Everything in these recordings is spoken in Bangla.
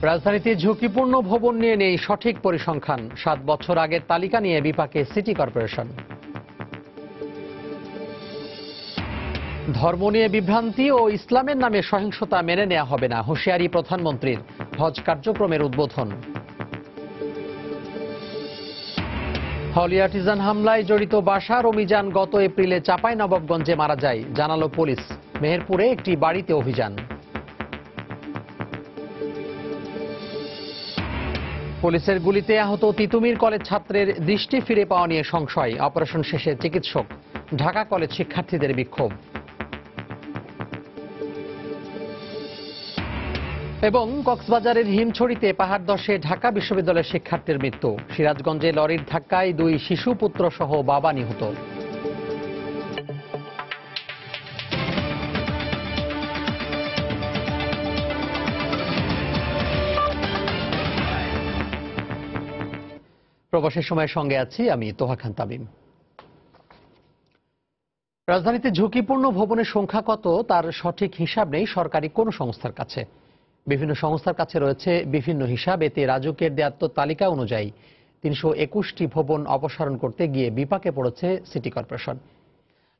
রাজধানীতে ঝুঁকিপূর্ণ ভবন নিয়ে নেই সঠিক পরিসংখ্যান। 7 বছর আগের তালিকা নিয়ে বিপাকে সিটি কর্পোরেশন। ধর্ম নিয়ে বিভ্রান্তি ও ইসলামের নামে সহিংসতা মেনে নেওয়া হবে না, হুঁশিয়ারি প্রধানমন্ত্রীর। হজ কার্যক্রমের উদ্বোধন। হলি আর্টিজান হামলায় জড়িত বাশার ও মিজান গত এপ্রিলে চাঁপাইনবাবগঞ্জে মারা যায়, জানালো পুলিশ। মেহেরপুরে একটি বাড়িতে অভিযান। পুলিশের গুলিতে আহত তিতুমির কলেজ ছাত্রের দৃষ্টি ফিরে পাওয়া নিয়ে সংশয়, অপারেশন শেষে চিকিৎসক। ঢাকা কলেজ শিক্ষার্থীদের বিক্ষোভ। এবং কক্সবাজারের হিমছড়িতে পাহাড় ধসে ঢাকা বিশ্ববিদ্যালয়ের শিক্ষার্থীর মৃত্যু। সিরাজগঞ্জে লরির ধাক্কায় 2 শিশু পুত্র সহ বাবা নিহত। প্রবাসের সময়ের সঙ্গে আছি আমি তোহা খান তামিম। রাজধানীতে ঝুঁকিপূর্ণ ভবনের সংখ্যা কত তার সঠিক হিসাব নেই সরকারি কোনো সংস্থার কাছে। বিভিন্ন সংস্থার কাছে রয়েছে বিভিন্ন হিসাব। এতে রাজুকের দেওয়া তালিকা অনুযায়ী 321টি ভবন অপসারণ করতে গিয়ে বিপাকে পড়েছে সিটি কর্পোরেশন।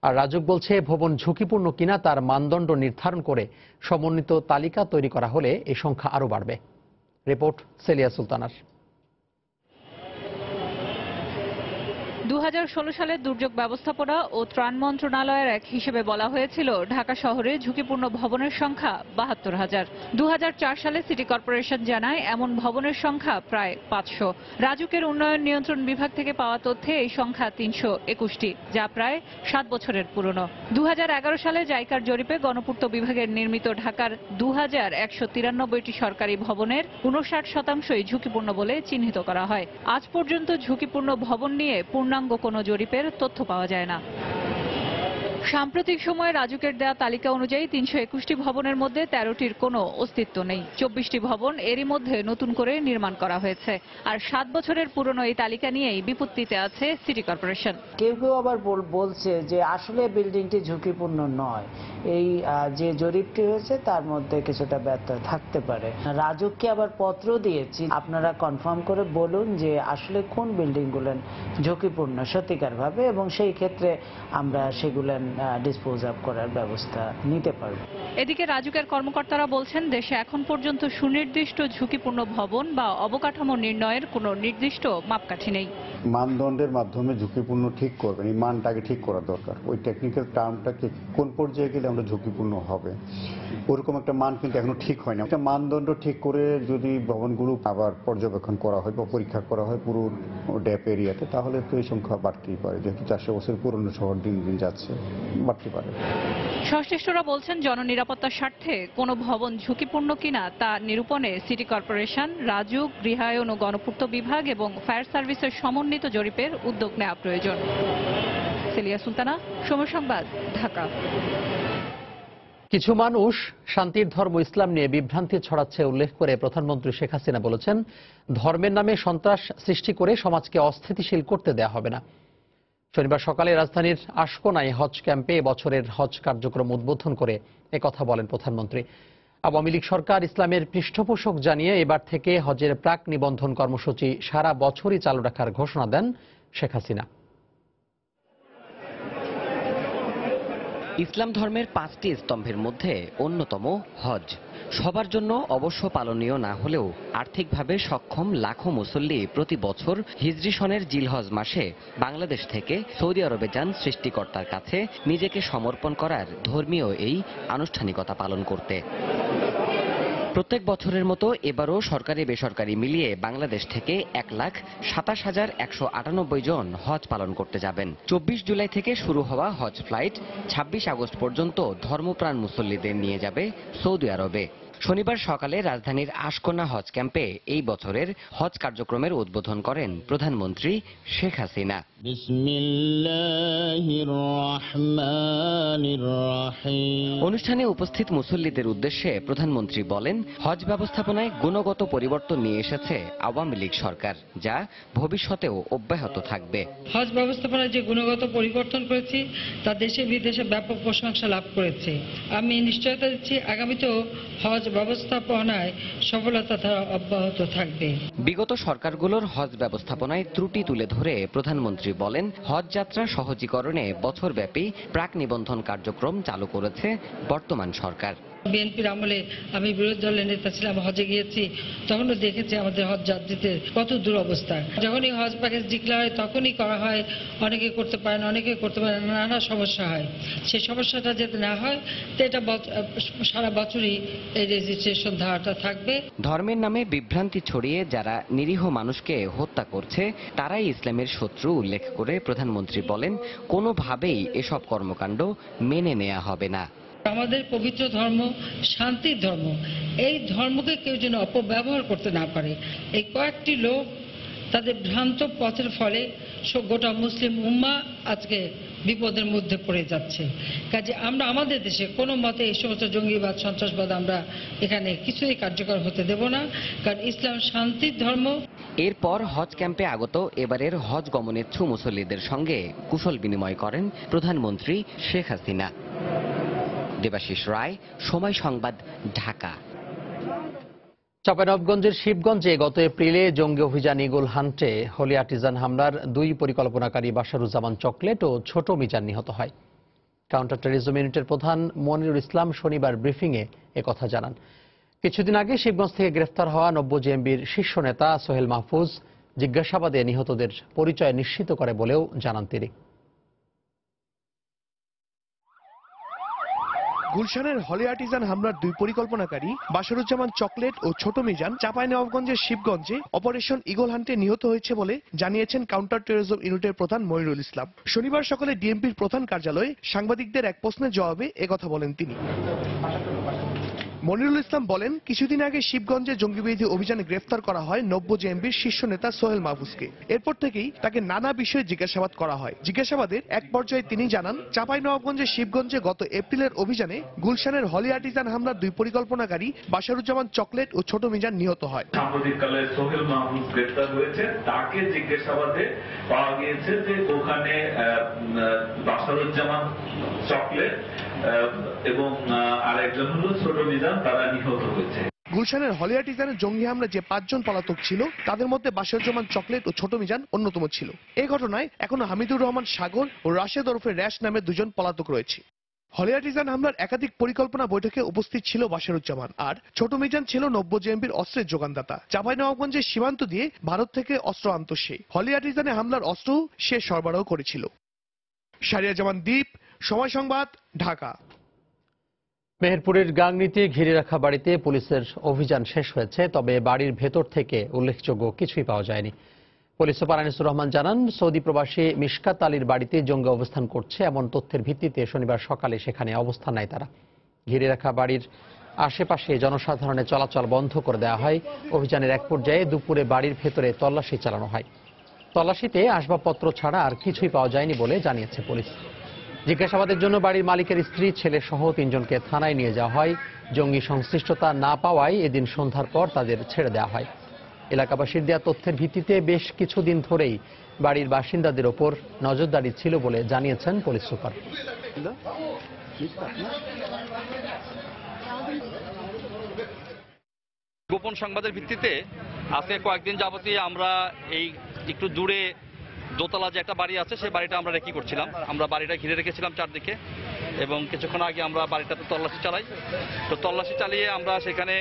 আর রাজুক বলছে, ভবন ঝুঁকিপূর্ণ কিনা তার মানদণ্ড নির্ধারণ করে সমন্বিত তালিকা তৈরি করা হলে এই সংখ্যা আরও বাড়বে। রিপোর্ট সেলিয়া সুলতানার। 2016 সালে দুর্যোগ ব্যবস্থাপনা ও ত্রাণ মন্ত্রণালয়ের এক হিসেবে বলা হয়েছিল ঢাকা শহরে ঝুঁকিপূর্ণ ভবনের সংখ্যা 72,000। 2004 সালে সিটি কর্পোরেশন জানায় এমন ভবনের সংখ্যা প্রায় 500। রাজুকের উন্নয়ন নিয়ন্ত্রণ বিভাগ থেকে পাওয়া তথ্যে এই সংখ্যা 321টি, যা প্রায় 7 বছরের পুরনো। 2011 সালে জাইকার জরিপে গণপূর্ত বিভাগের নির্মিত ঢাকার 2193টি সরকারি ভবনের 59%ই ঝুঁকিপূর্ণ বলে চিহ্নিত করা হয়। আজ পর্যন্ত ঝুঁকিপূর্ণ ভবন নিয়ে পূর্ণাঙ্গ কোনো জরিপের তথ্য পাওয়া যায় না। সাম্প্রতিক সময়ে রাজুকের দেয়া তালিকা অনুযায়ী 321টি ভবনের মধ্যে 13টির কোনো অস্তিত্ব নেই। 24টি ভবন এরই মধ্যে নতুন করে নির্মাণ করা হয়েছে। আর 7 বছরের পুরনো এই তালিকা নিয়েই বিপত্তিতে আছে সিটি কর্পোরেশন। কেউ কেউ আবার বলছে যে আসলে বিল্ডিংটি ঝুঁকিপূর্ণ নয়, এই যে জরিপটি হয়েছে তার মধ্যে কিছুটা ব্যত্যয় থাকতে পারে। রাজুককে আবার পত্র দিয়েছি, আপনারা কনফার্ম করে বলুন যে আসলে কোন বিল্ডিংগুলো ঝুঁকিপূর্ণ সত্যিকার ভাবে, এবং সেই ক্ষেত্রে আমরা সেগুলো ডিসপোজ আপ করার ব্যবস্থা নিতে পারব। এদিকে রাজুকের কর্মকর্তারা বলছেন, দেশে এখন পর্যন্ত সুনির্দিষ্ট ঝুঁকিপূর্ণ ভবন বা অবকাঠামো নির্ণয়ের কোনো নির্দিষ্ট মাপকাঠি নেই। মানদণ্ডের মাধ্যমে ঝুঁকিপূর্ণ ঠিক করবেন, এই মানটাকে ঠিক করা দরকার। ওই টেকনিক্যাল টার্মটাকে কোন পর্যায়ে গেলে আমরা ঝুঁকিপূর্ণ হবে, ওরকম একটা মান কিন্তু এখনো ঠিক হয় না। একটা মানদণ্ড ঠিক করে যদি ভবনগুলো আবার পর্যবেক্ষণ করা হয় বা পরীক্ষা করা হয় পুরো ড্যাপ এরিয়াতে, তাহলে তো এই সংখ্যা বাড়তেই পারে। যেহেতু 400 বছর পুরনো শহর দিন দিন যাচ্ছে, বাড়তে পারে। সংশ্লিষ্টরা বলছেন, জননিরাপত্তার স্বার্থে কোনো ভবন ঝুঁকিপূর্ণ কিনা তা নিরূপণে সিটি কর্পোরেশন, রাজুক, গৃহায়ন ও গণপূর্ত বিভাগ এবং ফায়ার সার্ভিসের সমন্বিত জরিপের উদ্যোগ নেওয়া প্রয়োজন। সেলিয়া সুলতানা, সময় সংবাদ, ঢাকা। কিছু মানুষ শান্তির ধর্ম ইসলাম নিয়ে বিভ্রান্তি ছড়াচ্ছে উল্লেখ করে প্রধানমন্ত্রী শেখ হাসিনা বলেছেন, ধর্মের নামে সন্ত্রাস সৃষ্টি করে সমাজকে অস্থিতিশীল করতে দেয়া হবে না। শনিবার সকালে রাজধানীর আশকোনায় হজ ক্যাম্পে এবছরের হজ কার্যক্রম উদ্বোধন করে একথা বলেন প্রধানমন্ত্রী। আওয়ামী লীগ সরকার ইসলামের পৃষ্ঠপোষক জানিয়ে এবার থেকে হজের প্রাক নিবন্ধন কর্মসূচি সারা বছরই চালু রাখার ঘোষণা দেন শেখ হাসিনা। ইসলাম ধর্মের 5টি স্তম্ভের মধ্যে অন্যতম হজ। সবার জন্য অবশ্য পালনীয় না হলেও আর্থিকভাবে সক্ষম লাখো মুসল্লি প্রতি বছর হিজরি সনের জিলহজ মাসে বাংলাদেশ থেকে সৌদি আরবে যান সৃষ্টিকর্তার কাছে নিজেকে সমর্পণ করার ধর্মীয় এই আনুষ্ঠানিকতা পালন করতে। প্রত্যেক বছরের মতো এবারও সরকারি বেসরকারি মিলিয়ে বাংলাদেশ থেকে 1,27,198 জন হজ পালন করতে যাবেন। 24 জুলাই থেকে শুরু হওয়া হজ ফ্লাইট 26 আগস্ট পর্যন্ত ধর্মপ্রাণ মুসল্লিদের নিয়ে যাবে সৌদি আরবে। শনিবার সকালে রাজধানীর আশকোনা হজ ক্যাম্পে এই বছরের হজ কার্যক্রমের উদ্বোধন করেন প্রধানমন্ত্রী শেখ হাসিনা। অনুষ্ঠানে উপস্থিত মুসল্লিদের উদ্দেশ্যে প্রধানমন্ত্রী বলেন, হজ ব্যবস্থাপনায় গুণগত পরিবর্তন নিয়ে এসেছে আওয়ামী লীগ সরকার, যা ভবিষ্যতেও অব্যাহত থাকবে। হজ ব্যবস্থাপনায় যে গুণগত পরিবর্তন করেছি তা দেশে বিদেশে ব্যাপক প্রশংসা লাভ করেছে। আমি নিশ্চয়তা দিচ্ছি, আগামীতেও হজ ব্যবস্থাপনায় সফলতা অব্যাহত থাকবে। বিগত সরকারগুলোর হজ ব্যবস্থাপনায় ত্রুটি তুলে ধরে প্রধানমন্ত্রী বলেন, হজ যাত্রা সহজীকরণে বছরব্যাপী প্রাক নিবন্ধন কার্যক্রম চালু করেছে বর্তমান সরকার। বিএনপির আমলে আমি বিরোধী দলের নেতা ছিলাম, হজে গিয়েছি, তখনও দেখেছি আমাদের হজ যাত্রীদের কত দুরবস্থা। যখনই হজ প্যাকেজ ডিক্লেয়ার হয় তখনই করা হয়, অনেকে করতে পারে না, অনেকে করতে পারে না, নানা সমস্যা হয়। সেই সমস্যাটা যাতে না হয় তো এটা সারা বছরই এই রেজিস্ট্রেশন ধারাটা থাকবে। ধর্মের নামে বিভ্রান্তি ছড়িয়ে যারা নিরীহ মানুষকে হত্যা করছে তারাই ইসলামের শত্রু উল্লেখ করে প্রধানমন্ত্রী বলেন, কোনোভাবেই এসব কর্মকাণ্ড মেনে নেওয়া হবে না। আমাদের পবিত্র ধর্ম শান্তির ধর্ম, এই ধর্মকে কেউ যেন অপব্যবহার করতে না পারে। এই কয়েকটি লোক তাদের ভ্রান্ত পথের ফলে গোটা মুসলিম উম্মা আজকে বিপদের মধ্যে পড়ে যাচ্ছে। কাজে আমরা আমাদের দেশে কোনো মতে এই সমস্ত জঙ্গিবাদ সন্ত্রাসবাদ আমরা এখানে কিছুই কার্যকর হতে দেব না, কারণ ইসলাম শান্তির ধর্ম। এরপর হজ ক্যাম্পে আগত এবারের হজ গমনেচ্ছু মুসল্লিদের সঙ্গে কুশল বিনিময় করেন প্রধানমন্ত্রী শেখ হাসিনা। দেবাশিস রায়, সময় সংবাদ, ঢাকা। চাঁপাইনবাবগঞ্জের শিবগঞ্জে গত এপ্রিলে জঙ্গি অভিযান ইগল হান্টে হোলি আর্টিজান হামলার 2 পরিকল্পনাকারী বাশারুজ্জামান চকলেট ও ছোট মিজান নিহত হয়। কাউন্টার টেররিজম ইউনিটের প্রধান মনিরুল ইসলাম শনিবার ব্রিফিংয়ে একথা জানান। কিছুদিন আগে শিবগঞ্জ থেকে গ্রেফতার হওয়া 90 জেএমবির শীর্ষ নেতা সোহেল মাহফুজ জিজ্ঞাসাবাদে নিহতদের পরিচয় নিশ্চিত করে বলেও জানান তিনি। গুলশানের হলি আর্টিজান হামলার 2 পরিকল্পনাকারী বাশারুজ্জামান চকলেট ও ছোট মিজান চাঁপাইনবাবগঞ্জের শিবগঞ্জে অপারেশন ইগল হান্টে নিহত হয়েছে বলে জানিয়েছেন কাউন্টার টেররিজম ইউনিটের প্রধান মনিরুল ইসলাম। শনিবার সকালে ডিএমপির প্রধান কার্যালয়ে সাংবাদিকদের এক প্রশ্নের জবাবে একথা বলেন তিনি। মনিরুল ইসলাম বলেন, কিছুদিন আগে শিবগঞ্জে জঙ্গিবিরোধী অভিযানে গ্রেফতার করা হয় 90 জেএমবির শীর্ষ নেতা সোহেল মাহফুজকে। এরপর থেকেই তাকে নানা বিষয়ে জিজ্ঞাসাবাদ করা হয়। জিজ্ঞাসাবাদের এক পর্যায়ে তিনি জানান, চাঁপাইনবাবগঞ্জের শিবগঞ্জে গত এপ্রিলের অভিযানে গুলশানের হলি আর্টিজান হামলার 2 পরিকল্পনাকারী বাশারুজ্জামান চকলেট ও ছোট মিজান নিহত হয়। সাম্প্রতিককালে সোহেল মাহফুজ গ্রেফতার হয়েছে, তাকে জিজ্ঞাসাবাদে পাওয়া গিয়েছে যে ওখানে বাশারুজ্জামান চকলেট এবং আরেকজন হলো ছোট মিজান, তারা নিহত হয়েছে। গুলশানের হলি আর্টিজানের জঙ্গি হামলায় যে 5 জন পলাতক ছিল তাদের মধ্যে বাশারুজ্জামান চকলেট ও ছোট মিজান অন্যতম ছিল। এই ঘটনায় এখনো হামিদুর রহমান সাগর ও রাশেদ ওরফে র্যাশ নামে 2 জন পলাতক রয়েছে। হলি আর্টিজান হামলার একাধিক পরিকল্পনা বৈঠকে উপস্থিত ছিল বাশারুজ্জামান, আর ছোট মিজান ছিল 90 জেএমবির অস্ত্রের যোগানদাতা। চাঁপাইনবাবগঞ্জের সীমান্ত দিয়ে ভারত থেকে অস্ত্র আনত সে। হলি আর্টিজানে হামলার অস্ত্র সে সরবরাহ করেছিল। শারিয়া জামান দ্বীপ, সময় সংবাদ, ঢাকা। মেহেরপুরের গাংনীতে ঘিরে রাখা বাড়িতে পুলিশের অভিযান শেষ হয়েছে, তবে বাড়ির ভেতর থেকে উল্লেখযোগ্য কিছুই পাওয়া যায়নি। পুলিশ সুপার আনিসুর রহমান জানান, সৌদি প্রবাসী মিশকাত আলীর বাড়িতে জঙ্গি অবস্থান করছে এমন তথ্যের ভিত্তিতে শনিবার সকালে সেখানে অবস্থান নেয় তারা। ঘিরে রাখা বাড়ির আশেপাশে জনসাধারণের চলাচল বন্ধ করে দেওয়া হয়। অভিযানের এক পর্যায়ে দুপুরে বাড়ির ভেতরে তল্লাশি চালানো হয়। তল্লাশিতে আসবাবপত্র ছাড়া আর কিছুই পাওয়া যায়নি বলে জানিয়েছে পুলিশ। জিজ্ঞাসাবাদের জন্য বাড়ির মালিকের স্ত্রী, ছেলে সহ 3 জনকে থানায় নিয়ে যাওয়া হয়। জঙ্গি সংশ্লিষ্টতা না পাওয়ায় এদিন সন্ধ্যার পর তাদের ছেড়ে দেওয়া হয়। এলাকাবাসীর দেওয়া তথ্যের ভিত্তিতে বেশ কিছুদিন ধরেই বাড়ির বাসিন্দাদের ওপর নজরদারি ছিল বলে জানিয়েছেন পুলিশ সুপার। গোপন সংবাদের ভিত্তিতে আজকে কয়েকদিন যাবতীয় আমরা এই একটু দূরে দোতলা যে একটা বাড়ি আছে সেই বাড়িটা আমরা রেকি করছিলাম। আমরা বাড়িটা ঘিরে রেখেছিলাম চারদিকে, এবং কিছুক্ষণ আগে আমরা বাড়িটাতে তল্লাশি চালাই। তো তল্লাশি চালিয়ে আমরা সেখানে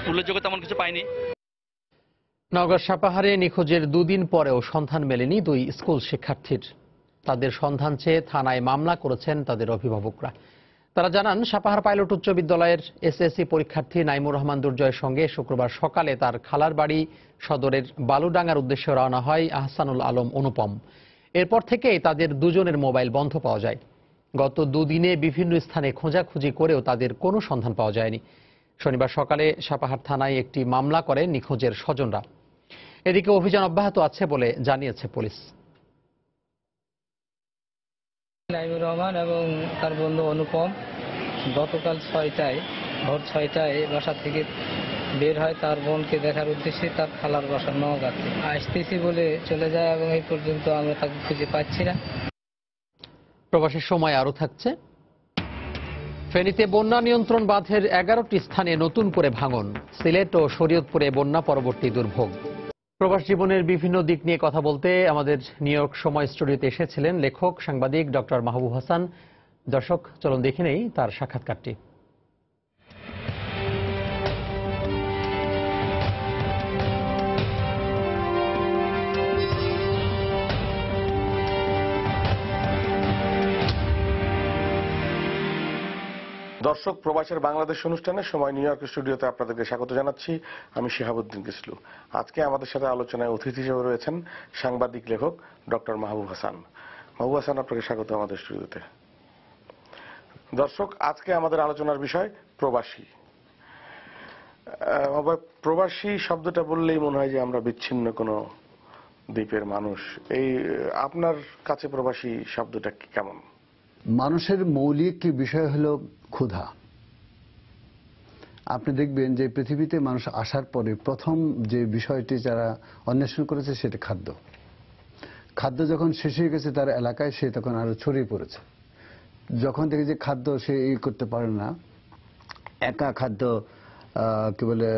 উল্লেখযোগ্য তেমন কিছু পাইনি। নওগাঁর সাপাহারে নিখোঁজের 2 দিন পরেও সন্ধান মেলেনি 2 স্কুল শিক্ষার্থীর। তাদের সন্ধান চেয়ে থানায় মামলা করেছেন তাদের অভিভাবকরা। তারা জানান, সাপাহার পাইলট উচ্চ বিদ্যালয়ের এসএসসি পরীক্ষার্থী নাইমুর রহমান দুর্জয়ের সঙ্গে শুক্রবার সকালে তার খালার বাড়ি সদরের বালুডাঙ্গার উদ্দেশ্যে রওনা হয় আহসানুল আলম অনুপম। এরপর থেকেই তাদের 2 জনের মোবাইল বন্ধ পাওয়া যায়। গত 2 দিনে বিভিন্ন স্থানে খোঁজাখুঁজি করেও তাদের কোনো সন্ধান পাওয়া যায়নি। শনিবার সকালে সাপাহার থানায় একটি মামলা করে নিখোঁজের স্বজনরা। এদিকে অভিযান অব্যাহত আছে বলে জানিয়েছে পুলিশ। নাইমুর রহমান এবং তার বন্ধু অনুপম গতকাল ভোর 6টায় বাসা থেকে বের হয় তার বোনকে দেখার উদ্দেশ্যে তার খালার বাসা নওগাঁতে। আসতেছি বলে চলে যায় এবং এই পর্যন্ত আমরা তাকে খুঁজে পাচ্ছি না। প্রবাসের সময় আরও থাকছে। ফেনীতে বন্যা নিয়ন্ত্রণ বাঁধের 11টি স্থানে নতুন করে ভাঙন, সিলেট ও শরীয়তপুরে বন্যা পরবর্তী দুর্ভোগ। প্রবাস জীবনের বিভিন্ন দিক নিয়ে কথা বলতে আমাদের নিউ ইয়র্ক সময় স্টুডিওতে এসেছিলেন লেখক সাংবাদিক ডক্টর মাহবুব হাসান। দর্শক, চলুন দেখে নেই তার সাক্ষাৎকারটি। দর্শক, প্রবাসের বাংলাদেশ অনুষ্ঠানে সময় নিউ ইয়র্ক স্টুডিওতে আপনাদেরকে স্বাগত জানাচ্ছি। আমি শিহাবুদ্দিন কিসলু। আজকে আমাদের সাথে আলোচনায় অতিথি হিসেবে রয়েছেন সাংবাদিক লেখক ডক্টর মাহবুব হাসান। মাহবুব হাসান, আপনাকে স্বাগত আমাদের স্টুডিওতে। দর্শক, আজকে আমাদের আলোচনার বিষয় প্রবাসী। প্রবাসী শব্দটা বললেই মনে হয় যে আমরা বিচ্ছিন্ন কোনো দ্বীপের মানুষ। এই আপনার কাছে প্রবাসী শব্দটা কেমন? মানুষের মৌলিক বিষয় হলো ক্ষুধা। আপনি দেখবেন যে পৃথিবীতে মানুষ আসার পরে প্রথম যে বিষয়টি যারা অন্বেষণ করেছে সেটা খাদ্য। খাদ্য যখন শেষ হয়ে গেছে তার এলাকায়, সে তখন আরো ছড়িয়ে পড়েছে। যখন দেখে যে খাদ্য সে করতে পারে না, একা খাদ্য কি বলে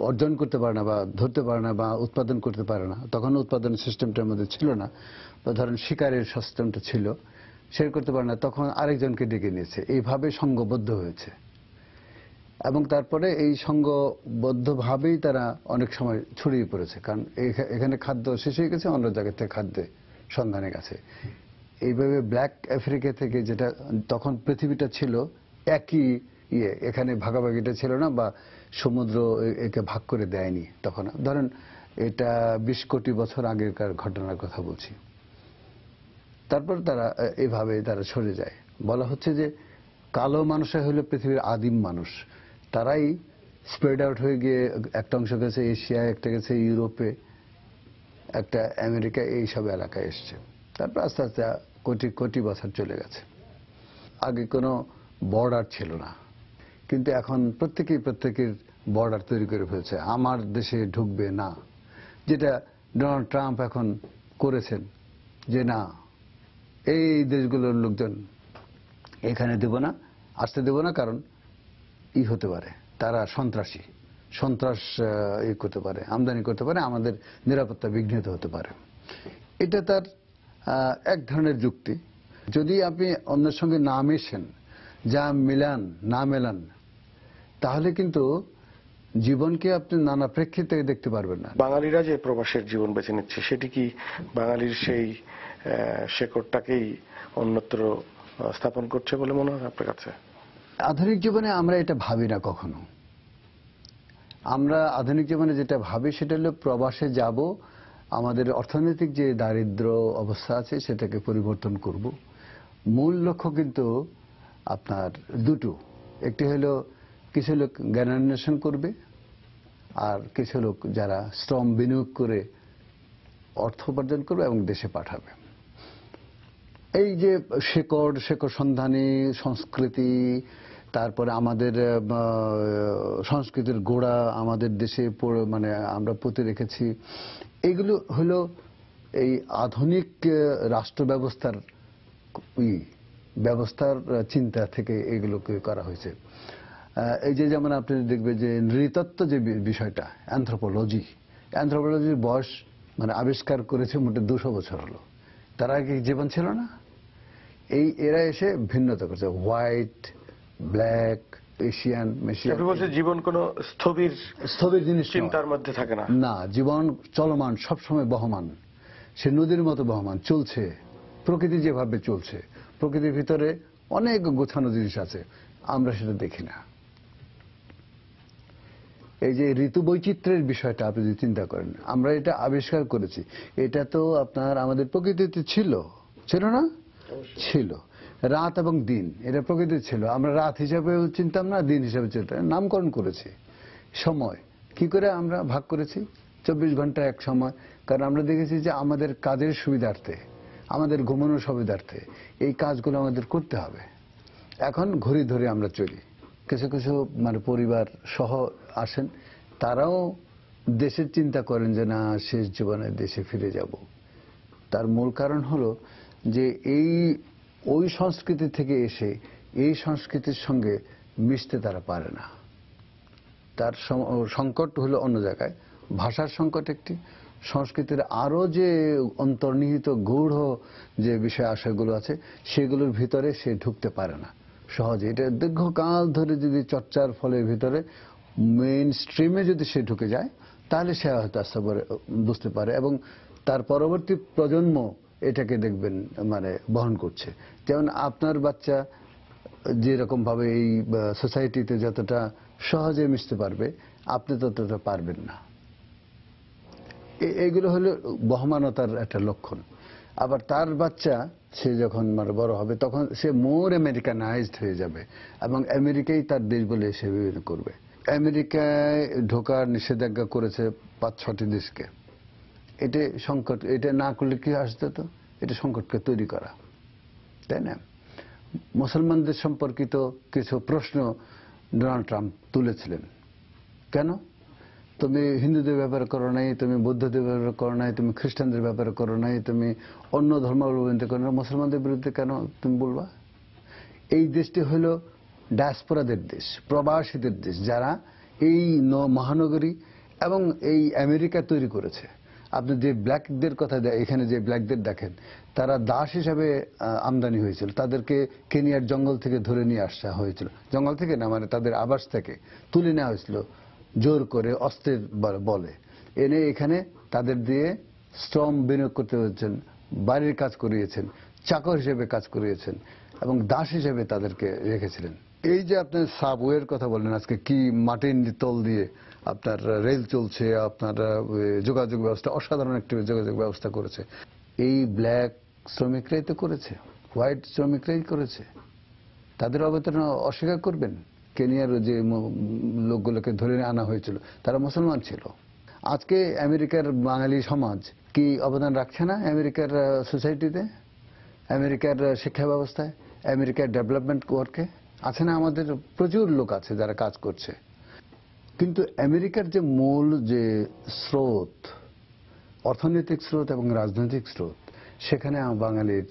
অর্জন করতে পারে না বা ধরতে পারে না বা উৎপাদন করতে পারে না, তখন উৎপাদন সিস্টেমটার মধ্যে ছিল না, বা ধরেন শিকারের সিস্টেমটা ছিল, সে করতে পারে না, তখন আরেকজনকে ডেকে নিয়েছে। এইভাবে সংঘবদ্ধ হয়েছে এবং তারপরে এই সংঘবদ্ধভাবেই তারা অনেক সময় ছড়িয়ে পড়েছে, কারণ এখানে খাদ্য শেষ হয়ে গেছে, অন্য জায়গা থেকে খাদ্যের সন্ধানে গেছে। এইভাবে ব্ল্যাক আফ্রিকা থেকে, যেটা তখন পৃথিবীটা ছিল একই এখানে ভাগাভাগিটা ছিল না, বা সমুদ্র একে ভাগ করে দেয়নি তখন। ধরেন এটা 20 কোটি বছর আগেকার ঘটনার কথা বলছি। তারপর তারা এভাবে তারা সরে যায়। বলা হচ্ছে যে কালো মানুষরা হলো পৃথিবীর আদিম মানুষ। তারাই স্প্রেড আউট হয়ে গিয়ে একটা অংশ গেছে এশিয়ায়, একটা গেছে ইউরোপে, একটা আমেরিকা, এই সব এলাকায় এসছে। তারপর আস্তে আস্তে কোটি কোটি বছর চলে গেছে। আগে কোনো বর্ডার ছিল না, কিন্তু এখন প্রত্যেকের বর্ডার তৈরি করে ফেলছে। আমার দেশে ঢুকবে না, যেটা ডোনাল্ড ট্রাম্প এখন করেছেন, যে না এই দেশগুলোর লোকজন এখানে দেব না, আসতে দেব না, কারণ হতে পারে তারা সন্ত্রাস করতে পারে, আমদানি করতে পারে, আমাদের নিরাপত্তা বিঘ্নিত হতে পারে। এটা তার এক ধরনের যুক্তি। যদি আপনি অন্যের সঙ্গে না মেশেন, যা না মেলান, তাহলে কিন্তু জীবনকে আপনি নানা প্রেক্ষিতে দেখতে পারবেন না। বাঙালিরা যে প্রবাসের জীবন বেছে নিচ্ছে, সেটি কি বাঙালির সেই শেকড়টাকেই অন্যত্র স্থাপন করছে বলে মনে হয় আপনার কাছে? আধুনিক জীবনে আমরা এটা ভাবি না কখনো। আমরা আধুনিক জীবনে যেটা ভাবি সেটা হলো প্রবাসে যাব, আমাদের অর্থনৈতিক যে দারিদ্র অবস্থা আছে সেটাকে পরিবর্তন করব। মূল লক্ষ্য কিন্তু আপনার দুটো। একটি হলো কিছু লোক জ্ঞানান্বেষণ করবে, আর কিছু লোক যারা শ্রম বিনিয়োগ করে অর্থ উপার্জন করবে এবং দেশে পাঠাবে। এই যে শেকড় সন্ধানী সংস্কৃতি, তারপরে আমাদের সংস্কৃতির গোড়া আমাদের দেশে মানে আমরা পুঁতে রেখেছি, এগুলো হলো এই আধুনিক রাষ্ট্র ব্যবস্থার চিন্তা থেকে এগুলোকে করা হয়েছে। এই যে যেমন আপনি দেখবেন যে নৃতত্ত্ব যে বিষয়টা, অ্যানথ্রোপোলজির বয়স মানে আবিষ্কার করেছে মোটে 200 বছর হলো। তার আগে জীবন ছিল না। এরা এসে ভিন্নতা করছে, হোয়াইট, ব্ল্যাক, এশিয়ান, মেশিয়ান। জীবন কোনো স্থবির জিনিস চিন্তার মধ্যে থাকে না। না, জীবন চলমান, সবসময় বহমান। সে নদীর মতো বহমান, চলছে। প্রকৃতি যেভাবে চলছে, প্রকৃতির ভিতরে অনেক গোছানো জিনিস আছে, আমরা সেটা দেখি না। এই যে ঋতু বৈচিত্র্যের বিষয়টা আপনি যদি চিন্তা করেন, আমরা এটা আবিষ্কার করেছি। এটা তো আপনার আমাদের প্রকৃতিতে ছিল না? ছিল। রাত এবং দিন, এটা প্রকৃতির ছিল। আমরা রাত হিসাবেও চিনতাম না, দিন হিসাবে চিনতাম, নামকরণ করেছি। সময় কি করে আমরা ভাগ করেছি? 24 ঘন্টা এক সময়। কারণ আমরা দেখেছি যে আমাদের কাজের সুবিধার্থে, আমাদের ঘুমানোর সুবিধার্থে এই কাজগুলো আমাদের করতে হবে। এখন ঘড়ি ধরে আমরা চলি। কিছু মানে পরিবার সহ আসেন, তারাও দেশের চিন্তা করেন যে না, শেষ জীবনে দেশে ফিরে যাব। তার মূল কারণ হলো যে ওই সংস্কৃতি থেকে এসে এই সংস্কৃতির সঙ্গে মিশতে তারা পারে না। তার সংকট হলো অন্য জায়গায়, ভাষার সংকট একটি, সংস্কৃতির আরো যে অন্তর্নিহিত গূঢ় যে বিষয় আশয়গুলো আছে সেগুলোর ভিতরে সে ঢুকতে পারে না সহজে। এটা দীর্ঘকাল ধরে যদি চর্চার ফলের ভিতরে মেইন স্ট্রিমে যদি সে ঢুকে যায় তাহলে সে হয়তো আস্তে করে বুঝতে পারে, এবং তার পরবর্তী প্রজন্ম এটাকে দেখবেন মানে বহন করছে। যেমন আপনার বাচ্চা যেরকম ভাবে এই সোসাইটিতে যতটা সহজে মিশতে পারবে আপনি ততটা পারবেন না। এইগুলো হলো বহমানতার একটা লক্ষণ। আবার তার বাচ্চা সে যখন মানে বড় হবে তখন সে মোর আমেরিকানাইজড হয়ে যাবে এবং আমেরিকাই তার দেশ বলে সে বিভিন্ন করবে। আমেরিকায় ঢোকার নিষেধাজ্ঞা করেছে 5-6টি দেশকে। এটা সংকট, এটা না করলে কি আসতো? তো এটা সংকটকে তৈরি করা, তাই না? মুসলমানদের সম্পর্কিত কিছু প্রশ্ন ডোনাল্ড ট্রাম্প তুলেছিলেন। কেন তুমি হিন্দুদের ব্যাপারে করো নাই, তুমি বৌদ্ধদের ব্যাপারে করো নাই, তুমি খ্রিস্টানদের ব্যাপারে করো নাই, তুমি অন্য ধর্মাবলম্বীদের করো না, মুসলমানদের বিরুদ্ধে কেন তুমি বলবা? এই দেশটি হল ডায়াসপোরাদের দেশ, প্রবাসীদের দেশ, যারা এই মহানগরী এবং এই আমেরিকা তৈরি করেছে। আপনি যে ব্ল্যাকদের কথা এখানে যে ব্ল্যাকদের দেখেন তারা দাস হিসাবে আমদানি হয়েছিল, তাদেরকে কেনিয়ার জঙ্গল থেকে ধরে নিয়ে আসা হয়েছিল, জঙ্গল থেকে না মানে তাদের আবাস থেকে তুলে নেওয়া হয়েছিল জোর করে অস্ত্রের বলে এনে এখানে তাদের দিয়ে শ্রম বিনিয়োগ করতে হয়েছেন, বাড়ির কাজ করিয়েছেন, চাকর হিসেবে কাজ করিয়েছেন এবং দাস হিসেবে তাদেরকে রেখেছিলেন। এই যে আপনার সাবওয়ের কথা বললেন, আজকে কি মাটির তল দিয়ে আপনার রেল চলছে, আপনার যোগাযোগ ব্যবস্থা অসাধারণ একটি যোগাযোগ ব্যবস্থা করেছে, এই ব্ল্যাক শ্রমিকরাই তো করেছে, হোয়াইট শ্রমিকরাই করেছে। তাদের অবদান অস্বীকার করবেন? কেনিয়ার যে লোকগুলোকে ধরে আনা হয়েছিল তারা মুসলমান ছিল। আজকে আমেরিকার বাঙালি সমাজ কি অবদান রাখছে না আমেরিকার সোসাইটিতে, আমেরিকার শিক্ষা ব্যবস্থায়, আমেরিকার ডেভেলপমেন্ট ওয়ার্কে? আছে না? আমাদের প্রচুর লোক আছে যারা কাজ করছে। কিন্তু আমেরিকার যে মূল যে স্রোত, অর্থনৈতিক স্রোত এবং রাজনৈতিক স্রোত, সেখানে বাঙালির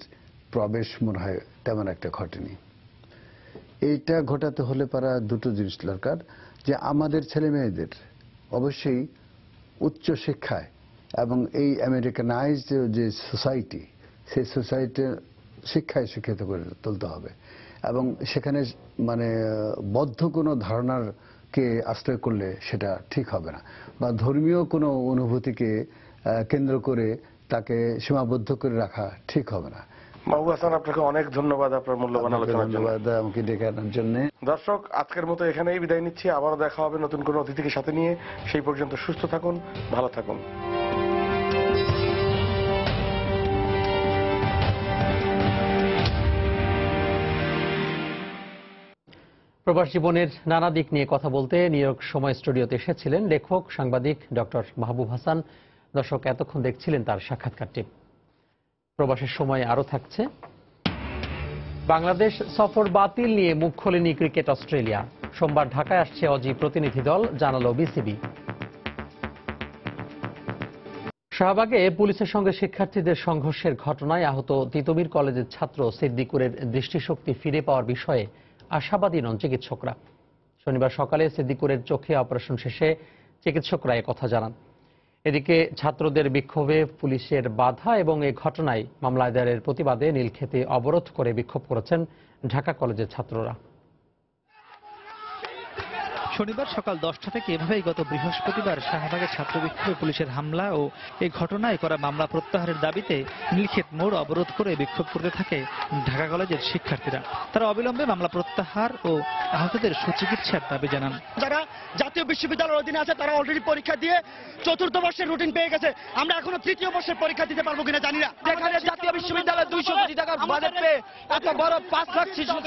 প্রবেশ মনে হয় তেমন একটা ঘটেনি। এইটা ঘটাতে হলে পারা দুটো জিনিস দরকার, যে আমাদের ছেলে মেয়েদের অবশ্যই উচ্চ শিক্ষায় এবং এই আমেরিকানাইজড যে সোসাইটি, সেই সোসাইটির শিক্ষায় শিক্ষিত করে তুলতে হবে এবং সেখানে মানে বদ্ধ কোনো ধারণার কে আশ্রয় করলে সেটা ঠিক হবে না, বা ধর্মীয় কোনো অনুভূতিকে কেন্দ্র করে তাকে সীমাবদ্ধ করে রাখা ঠিক হবে না। মাহবুব হাসান, আপনাকে অনেক ধন্যবাদ আপনার মূল্যবান আলোচনার জন্য। ধন্যবাদ আমাকে ডেকে আনার জন্য। দর্শক, আজকের মতো এখানেই বিদায় নিচ্ছি। আবারও দেখা হবে নতুন কোনো অতিথিকে সাথে নিয়ে। সেই পর্যন্ত সুস্থ থাকুন, ভালো থাকুন। প্রবাস জীবনের নানা দিক নিয়ে কথা বলতে নিউ ইয়র্ক সময় স্টুডিওতে এসেছিলেন লেখক সাংবাদিক ডক্টর মাহবুব হাসান। দর্শক এতক্ষণ দেখছিলেন তার সাক্ষাৎকারটি। প্রবাসের সময় আরও থাকছে। বাংলাদেশ সফর বাতিল নিয়ে মুখ খোলেনি ক্রিকেট অস্ট্রেলিয়া। সোমবার ঢাকায় আসছে অজি প্রতিনিধি দল, জানালো বিসিবি। শাহবাগে পুলিশের সঙ্গে শিক্ষার্থীদের সংঘর্ষের ঘটনায় আহত তিতুমির কলেজের ছাত্র সিদ্দিকুরের দৃষ্টিশক্তি ফিরে পাওয়ার বিষয়ে আশাবাদী নন চিকিৎসকরা। শনিবার সকালে সিদ্দিকুরের চোখে অপারেশন শেষে চিকিৎসকরা একথা জানান। এদিকে ছাত্রদের বিক্ষোভে পুলিশের বাধা এবং এই ঘটনায় মামলা দায়েরের প্রতিবাদে নীলক্ষেতে অবরোধ করে বিক্ষোভ করেছেন ঢাকা কলেজের ছাত্ররা। শনিবার সকাল 10টা থেকে এভাবেই গত বৃহস্পতিবার শাহবাগের ছাত্র বিক্ষোভে পুলিশের হামলা ও এই ঘটনায় করা মামলা প্রত্যাহারের দাবিতে নীলক্ষেত মোড় অবরোধ করে বিক্ষোভ করতে থাকে ঢাকা কলেজের শিক্ষার্থীরা। তারা অবিলম্বে মামলা প্রত্যাহার ও আহতদের সুচিকিৎসার দাবি জানান। যারা জাতীয় বিশ্ববিদ্যালয়ের অধীনে আছে তারা অলরেডি পরীক্ষা দিয়ে 4র্থ বর্ষের রুটিন পেয়ে গেছে, আমরা এখনো 3য় বর্ষের পরীক্ষা দিতে পারবো কিনা জানি না। যেখানে জাতীয় বিশ্ববিদ্যালয় 200 কোটি টাকার বাজেট পেয়ে এত বড় 5 লাখ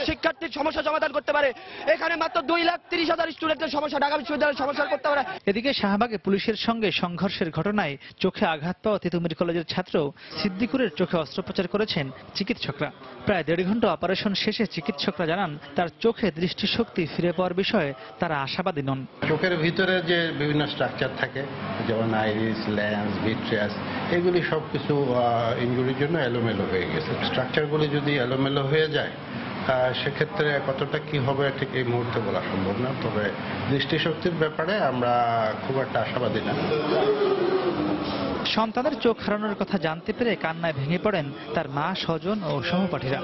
শিক্ষার্থীর সমস্যা সমাধান করতে পারে, এখানে মাত্র 2,30,000 স্টুডেন্টের সমস্যা ঢাকা বিশ্ববিদ্যালয়ের সমস্যা করতে পারে। এদিকে শাহবাগে পুলিশের সঙ্গে সংঘর্ষের ঘটনায় চোখে আঘাত পাওয়া তিতুমির কলেজের ছাত্র সিদ্দিকুরের চোখে অস্ত্রোপচার করেছেন চিকিৎসকরা। প্রায় 1.5 ঘন্টা অপারেশন শেষে চিকিৎসকরা জানান তার চোখে দৃষ্টিশক্তি ফিরে পাওয়ার বিষয়ে তারা আশাবাদী নন। চোখের ভিতরে যে বিভিন্ন স্ট্রাকচার থাকে, যেমন আইরিস, লেন্স, ভিট্রিয়াস, এগুলি সবকিছু ইনজুরির জন্য এলোমেলো হয়ে গেছে। স্ট্রাকচারগুলি যদি এলোমেলো হয়ে যায় সেক্ষেত্রে কতটা কি হবে ঠিক এই মুহূর্তে বলা সম্ভব না, তবে দৃষ্টিশক্তির ব্যাপারে আমরা খুব একটা আশাবাদী না। সন্তানের চোখ হারানোর কথা জানতে পেরে কান্নায় ভেঙে পড়েন তার মা, স্বজন ও সহপাঠীরা।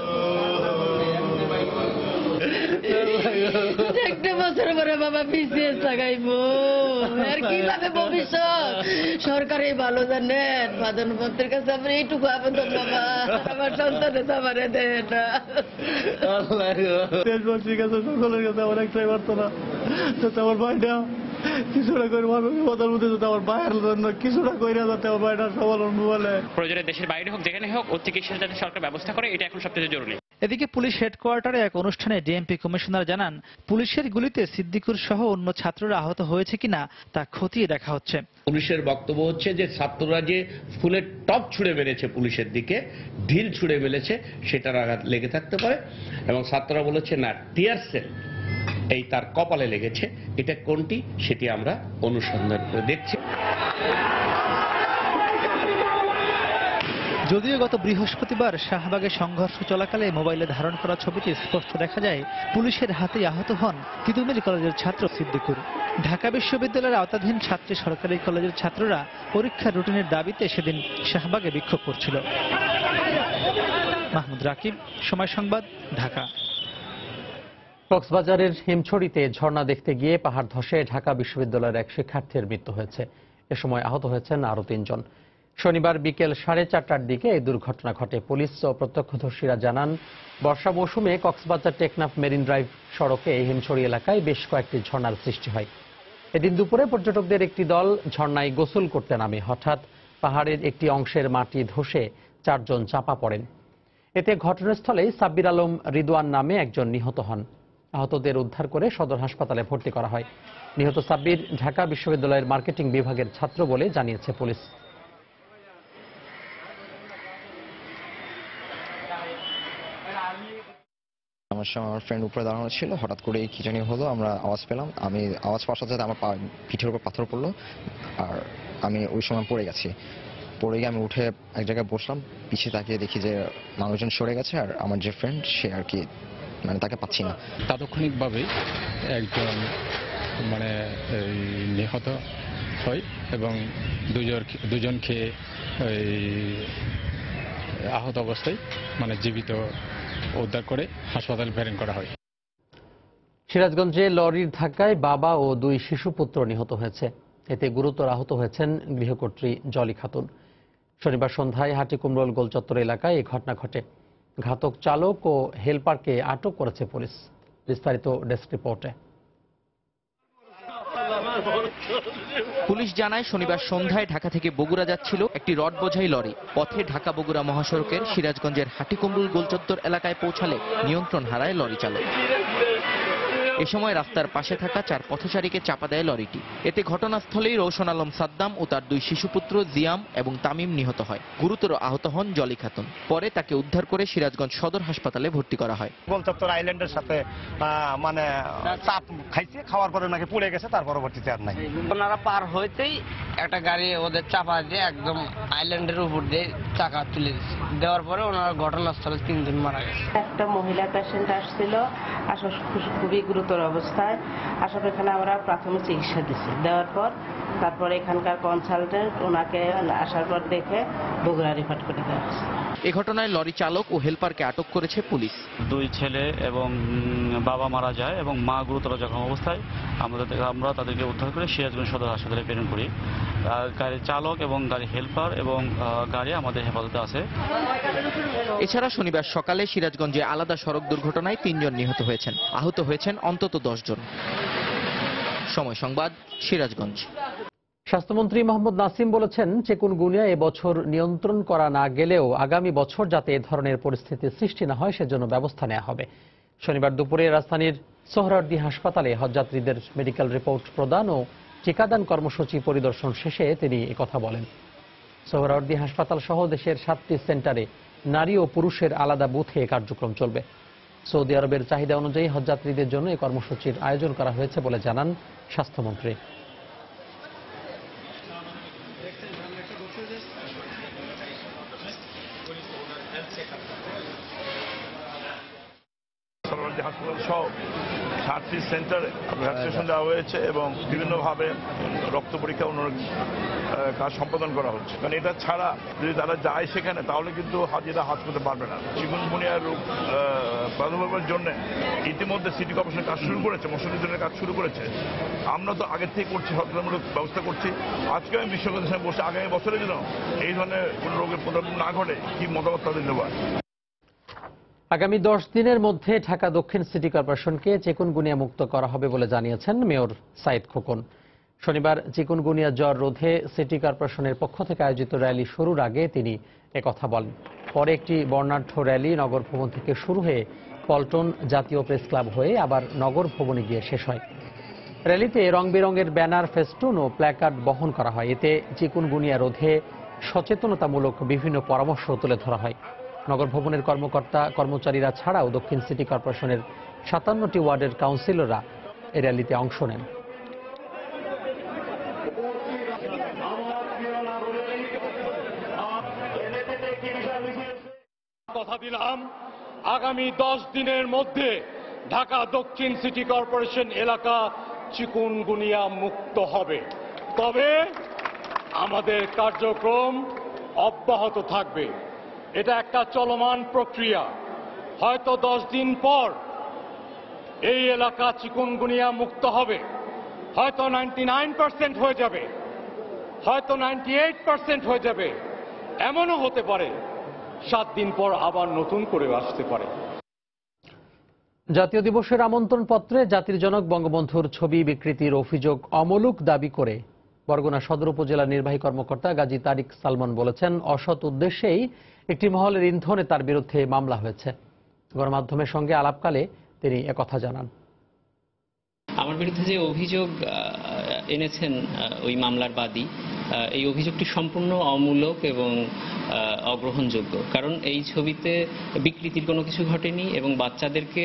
একটা বছর পরে বাবা বিসিএস লাগাইবো, আর কিভাবে ভবিষ্যৎ সরকারই ভালো জানেন। প্রধানমন্ত্রীর কাছে আপনি এইটুকু আবেদন বাবা, আমার সন্তানের তো আমারে দেন না। দেশবাসীর কাছে সকলের কাছে আমার একটাই বার্তা, যাতে আমার ভাইটা কিছুটা করে কথার মধ্যে যাতে আমার ভাইয়ের জন্য কিছুটা করে যাতে আমার ভাইটা স্বাবলম্বী বলে। প্রয়োজনে দেশের বাইরে হোক যেখানে হোক ওর চিকিৎসা যাতে সরকার ব্যবস্থা করে, এটা এখন সবচেয়ে জরুরি। এদিকে পুলিশ হেডকোয়ার্টারে এক অনুষ্ঠানে ডিএমপি কমিশনার জানান, পুলিশের গুলিতে সিদ্দিকুর সহ অন্য ছাত্ররা আহত হয়েছে কিনা তা খতিয়ে দেখা হচ্ছে। পুলিশের বক্তব্য হচ্ছে যে ছাত্ররা যে ফুলের টপ ছুঁড়ে মেরেছে পুলিশের দিকে, ঢিল ছুঁড়ে মেরেছে, সেটার আঘাত লেগে থাকতে পারে, এবং ছাত্ররা বলেছে না টিয়ার সেল এই তার কপালে লেগেছে। এটা কোনটি সেটি আমরা অনুসন্ধান করে দেখছি। যদিও গত বৃহস্পতিবার শাহবাগে সংঘর্ষ চলাকালে মোবাইলে ধারণ করা ছবিতে স্পষ্ট দেখা যায় পুলিশের হাতেই আহত হন তিতুমির কলেজের ছাত্র সিদ্দিকুর। ঢাকা বিশ্ববিদ্যালয়ের আওতাধীন ছাত্রী সরকারি কলেজের ছাত্ররা পরীক্ষার রুটিনের দাবিতে সেদিন শাহবাগে বিক্ষোভ করছিল। মাহমুদ রাকিব, সময় সংবাদ, ঢাকা। কক্সবাজারের হিমছড়িতে ঝর্ণা দেখতে গিয়ে পাহাড় ধসে ঢাকা বিশ্ববিদ্যালয়ের এক শিক্ষার্থীর মৃত্যু হয়েছে। এ সময় আহত হয়েছেন আরও 3 জন। শনিবার বিকেল 4:30টার দিকে এই দুর্ঘটনা ঘটে। পুলিশ ও প্রত্যক্ষদর্শীরা জানান, বর্ষা মৌসুমে কক্সবাজার টেকনাফ মেরিন ড্রাইভ সড়কে হিমছড়ি এলাকায় বেশ কয়েকটি ঝর্ণার সৃষ্টি হয়। এদিন দুপুরে পর্যটকদের একটি দল ঝর্ণায় গোসল করতে নামে। হঠাৎ পাহাড়ের একটি অংশের মাটি ধসে 4 জন চাপা পড়েন। এতে ঘটনাস্থলেই সাব্বির আলম রিদওয়ান নামে একজন নিহত হন। আহতদের উদ্ধার করে সদর হাসপাতালে ভর্তি করা হয়। নিহত সাব্বির ঢাকা বিশ্ববিদ্যালয়ের মার্কেটিং বিভাগের ছাত্র বলে জানিয়েছে পুলিশ। আমার ফ্রেন্ড উপরে দাঁড়ানো ছিল, হঠাৎ করে কি জানি হলো, আমরা আওয়াজ পেলাম। আমি আওয়াজ পাওয়ার সাথে আমার পিঠের উপর পাথর পড়লো, আর আমি ওই সময় পড়ে গেছি। পড়ে গিয়ে আমি উঠে এক জায়গায় বসলাম, পিছিয়ে তাকিয়ে দেখি যে মানুষজন সরে গেছে, আর আমার যে ফ্রেন্ড সে আর কি মানে তাকে পাচ্ছি না। তাৎক্ষণিকভাবেই একজন মানে নিহত হয় এবং দুজনকে আহত অবস্থায় মানে জীবিত উদ্ধার করে হাসপাতালে প্রেরণ করা হয়। সিরাজগঞ্জে লরির ধাক্কায় বাবা ও 2 শিশুপুত্র নিহত হয়েছে। এতে গুরুতর আহত হয়েছেন গৃহকর্ত্রী জলি খাতুন। শনিবার সন্ধ্যায় হাটিকুমরোল গোলচত্বর এলাকায় এই ঘটনা ঘটে। ঘাতক চালক ও হেলপারকে আটক করেছে পুলিশ। বিস্তারিত ডেস্ক রিপোর্টে। পুলিশ জানায়, শনিবার সন্ধ্যায় ঢাকা থেকে বগুড়া যাচ্ছিল একটি রড বোঝাই লরি। পথে ঢাকা বগুড়া মহাসড়কের সিরাজগঞ্জের হাটিকুমরুল গোলচত্বর এলাকায় পৌঁছালে নিয়ন্ত্রণ হারায় লরি চালক। এ সময় রাস্তার পাশে থাকা 4 পথচারীকে চাপা দেয় লরিটি। এতে ঘটনাস্থলেই রৌশন আলম সাদ্দাম ও তার 2 শিশুপুত্র জিয়াম এবং তামিম নিহত হয়। গুরুতর আহত হন জলি খাতুন। পরে তাকে উদ্ধার করে সিরাজগঞ্জ সদর হাসপাতালে ভর্তি করা হয়। গোলচত্বর আইল্যান্ডের সাথে মানে চাপ খাইছে, খাওয়ার পরে নাকি পুড়ে গেছে, তার পরবর্তীতে আর নাই। ওনারা পার হইতেই একটা গাড়ি ওদের চাপা দিয়ে একদম আইল্যান্ডের উপর দিয়ে চাকা তুলে দিচ্ছে। দেওয়ার পরে ওনারা ঘটনাস্থলে 3 জন মারা গেছে। একটা মহিলা পেশেন্ট আসছিল, আসলে খুবই গুরুতর অবস্থায়। আসলে এখানে আমরা প্রাথমিক চিকিৎসা দিচ্ছি। দেওয়ার পর তারপরে এখানকার কনসালটেন্ট ওনাকে আসার পর দেখে বগুড়া রিফার করে দেওয়া হয়েছে। এ ঘটনায় লরি চালক ও হেলপারকে আটক করেছে পুলিশ। 2 ছেলে এবং বাবা মারা যায় এবং মা গুরুতর জখম অবস্থায়। আমরা তাদেরকে উদ্ধার করে সিরাজগঞ্জ সদর হাসপাতালে প্রেরণ করি। গাড়ির চালক এবং গাড়ির হেলপার এবং গাড়ি আমাদের হেফাজতে আছে। এছাড়া শনিবার সকালে সিরাজগঞ্জে আলাদা সড়ক দুর্ঘটনায় 3 জন নিহত হয়েছেন। আহত হয়েছেন অন্তত 10 জন। সময় সংবাদ, সিরাজগঞ্জ। স্বাস্থ্যমন্ত্রী মোহাম্মদ নাসিম বলেছেন, চিকুনগুনিয়া এবছর নিয়ন্ত্রণ করা না গেলেও আগামী বছর যাতে এ ধরনের পরিস্থিতি সৃষ্টি না হয় সেজন্য ব্যবস্থা নেওয়া হবে। শনিবার দুপুরে রাজধানীর সোহরাওয়ার্দী হাসপাতালে হজযাত্রীদের মেডিকেল রিপোর্ট প্রদান ও টিকাদান কর্মসূচি পরিদর্শন শেষে তিনি একথা বলেন। সোহরাওয়ার্দী হাসপাতাল সহ দেশের 7টি সেন্টারে নারী ও পুরুষের আলাদা বুথে কার্যক্রম চলবে। সৌদি আরবের চাহিদা অনুযায়ী হজযাত্রীদের জন্য এই কর্মসূচির আয়োজন করা হয়েছে বলে জানান স্বাস্থ্যমন্ত্রী। সিটি হাসপাতাল সহ 60টি সেন্টারে ভ্যাকসিনেশন দেওয়া হয়েছে এবং বিভিন্নভাবে রক্ত পরীক্ষা অন্যান্য কাজ সম্পাদন করা হচ্ছে। কারণ এটা ছাড়া যদি তারা যায় সেখানে তাহলে কিন্তু হাজিরা হাত করতে পারবে না। চিকুনগুনিয়া রোগ প্রাদুর্ভাবের জন্য ইতিমধ্যে সিটি কর্পোরেশন কাজ শুরু করেছে, মশাদের জন্য কাজ শুরু করেছে। আমরা তো আগের থেকে করছি, সচেতনমূলক ব্যবস্থা করছি। আজকে আমি বিশ্বকর্মীদের সাথে বসে আগামী বছরের জন্য এই ধরনের কোনো রোগের প্রভাব না ঘটে কি মতামত তাদের দেওয়া। আগামী 10 দিনের মধ্যে ঢাকা দক্ষিণ সিটি কর্পোরেশনকে চিকুনগুনিয়া মুক্ত করা হবে বলে জানিয়েছেন মেয়র সাইদ খোকন। শনিবার চিকুনগুনিয়া জ্বর রোধে সিটি কর্পোরেশনের পক্ষ থেকে আয়োজিত র্যালি শুরুর আগে তিনি একথা বলেন। পরে একটি বর্ণাঢ্য র্যালি নগর ভবন থেকে শুরু হয়ে পল্টন জাতীয় প্রেস ক্লাব হয়ে আবার নগর ভবনে গিয়ে শেষ হয়। র্যালিতে রং বেরঙের ব্যানার, ফেস্টুন ও প্ল্যাকার্ড বহন করা হয়। এতে চিকুনগুনিয়া রোধে সচেতনতামূলক বিভিন্ন পরামর্শ তুলে ধরা হয়। নগর ভবনের কর্মকর্তা কর্মচারীরা ছাড়াও দক্ষিণ সিটি কর্পোরেশনের 57টি ওয়ার্ডের কাউন্সিলররা এই র্যালিতে অংশ নেন। কথা দিলাম আগামী 10 দিনের মধ্যে ঢাকা দক্ষিণ সিটি কর্পোরেশন এলাকা চিকুনগুনিয়া মুক্ত হবে। তবে আমাদের কার্যক্রম অব্যাহত থাকবে। এটা একটা চলমান প্রক্রিয়া। হয়তো 10 দিন পর এই এলাকা চিকুনগুনিয়া মুক্ত হবে, হয়তো 99% হয়ে যাবে, হয়তো 98% হয়ে যাবে, এমনও হতে পারে 7 দিন পর আবার নতুন করে আসতে পারে। জাতীয় দিবসের আমন্ত্রণ পত্রে জাতির জনক বঙ্গবন্ধুর ছবি বিকৃতির অভিযোগ অমূলক দাবি করে বরগুনা সদর উপজেলার নির্বাহী কর্মকর্তা গাজী তারিক সালমান বলেছেন, অসৎ উদ্দেশ্যেই একটি মহলের ইন্ধনে তার বিরুদ্ধে মামলা হয়েছে। গণমাধ্যমের সঙ্গে আলাপকালে তিনি একথা জানান। আমার বিরুদ্ধে যে অভিযোগ এনেছেন ওই মামলার বাদী, এই অভিযোগটি সম্পূর্ণ অমূলক এবং অগ্রহণযোগ্য। কারণ এই ছবিতে বিকৃতির কোনো কিছু ঘটেনি এবং বাচ্চাদেরকে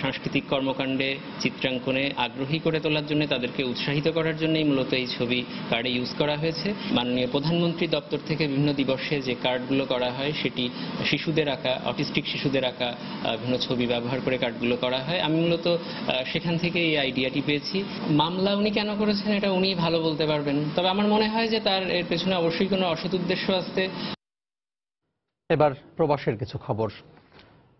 সাংস্কৃতিক কর্মকাণ্ডে, চিত্রাঙ্কনে আগ্রহী করে তোলার জন্য, তাদেরকে উৎসাহিত করার জন্যই মূলত এই ছবি কার্ডে ইউজ করা হয়েছে। মাননীয় প্রধানমন্ত্রী দপ্তর থেকে বিভিন্ন দিবসে যে কার্ডগুলো করা হয় সেটি শিশুদের আঁকা, অটিস্টিক শিশুদের আঁকা বিভিন্ন ছবি ব্যবহার করে কার্ডগুলো করা হয়। আমি মূলত সেখান থেকে এই আইডিয়াটি পেয়েছি। মামলা উনি কেন করেছেন এটা উনি ভালো বলতে পারবেন, তবে আমার মনে হয় যে তার এর পেছনে অবশ্যই কোনো অসৎ উদ্দেশ্য আছে। এবার প্রবাসের কিছু খবর।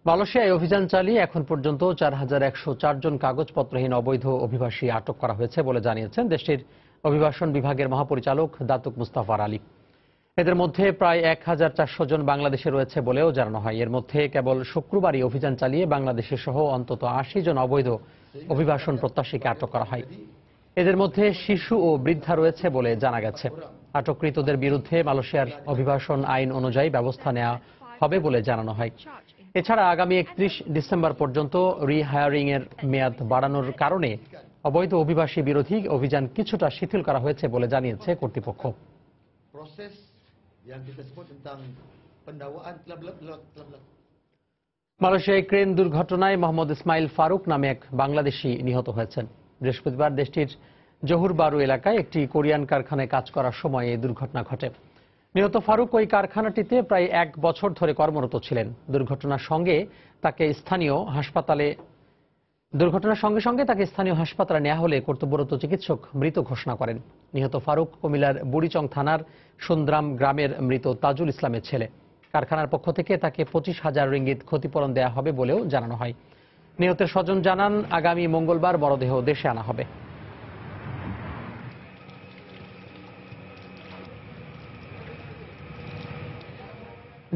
মালয়েশিয়ায় অভিযান চালিয়ে এখন পর্যন্ত 4104 জন কাগজপত্রহীন অবৈধ অভিবাসী আটক করা হয়েছে বলে জানিয়েছেন দেশটির অভিবাসন বিভাগের মহাপরিচালক দাতুক মুস্তাফার আলী। এদের মধ্যে প্রায় 1400 জন বাংলাদেশে রয়েছে বলেও জানানো হয়। এর মধ্যে কেবল শুক্রবারই অভিযান চালিয়ে বাংলাদেশের সহ অন্তত 80 জন অবৈধ অভিবাসন প্রত্যাশীকে আটক করা হয়। এদের মধ্যে শিশু ও বৃদ্ধা রয়েছে বলে জানা গেছে। আটককৃতদের বিরুদ্ধে মালয়েশিয়ার অভিবাসন আইন অনুযায়ী ব্যবস্থা নেওয়া হবে বলে জানানো হয়। এছাড়া আগামী 31 ডিসেম্বর পর্যন্ত রিহায়ারিং এর মেয়াদ বাড়ানোর কারণে অবৈধ অভিবাসী বিরোধী অভিযান কিছুটা শিথিল করা হয়েছে বলে জানিয়েছে কর্তৃপক্ষ। মালয়েশিয়ায় ক্রেন দুর্ঘটনায় মোহাম্মদ ইসমাইল ফারুক নামে এক বাংলাদেশি নিহত হয়েছেন। বৃহস্পতিবার দেশটির জহুর বারু এলাকায় একটি কোরিয়ান কারখানায় কাজ করার সময় এই দুর্ঘটনা ঘটে। নিহত ফারুক ওই কারখানাটিতে প্রায় 1 বছর ধরে কর্মরত ছিলেন। দুর্ঘটনার সঙ্গে তাকে স্থানীয় হাসপাতালে নেওয়া হলে কর্তব্যরত চিকিৎসক মৃত ঘোষণা করেন। নিহত ফারুক কুমিল্লার বুড়িচং থানার সুন্দ্রাম গ্রামের মৃত তাজুল ইসলামের ছেলে। কারখানার পক্ষ থেকে তাকে 25,000 রিঙ্গিত ক্ষতিপূরণ দেওয়া হবে বলেও জানানো হয়। নিহতের স্বজন জানান, আগামী মঙ্গলবার মরদেহ দেশে আনা হবে।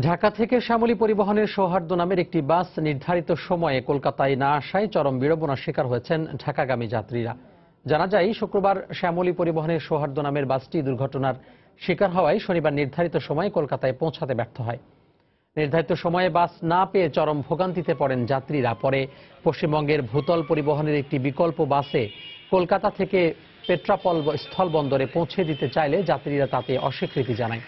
ঢাকা থেকে শ্যামলী পরিবহনের সৌহার্দ্য নামের একটি বাস নির্ধারিত সময়ে কলকাতায় না আসায় চরম বিড়ম্বনার শিকার হয়েছেন ঢাকাগামী যাত্রীরা। জানা যায়, শুক্রবার শ্যামলী পরিবহনের সৌহার্দ্য নামের বাসটি দুর্ঘটনার শিকার হওয়ায় শনিবার নির্ধারিত সময়ে কলকাতায় পৌঁছাতে ব্যর্থ হয়। নির্ধারিত সময়ে বাস না পেয়ে চরম ভোগান্তিতে পড়েন যাত্রীরা। পরে পশ্চিমবঙ্গের ভূতল পরিবহনের একটি বিকল্প বাসে কলকাতা থেকে পেট্রাপল স্থলবন্দরে পৌঁছে দিতে চাইলে যাত্রীরা তাতে অস্বীকৃতি জানায়।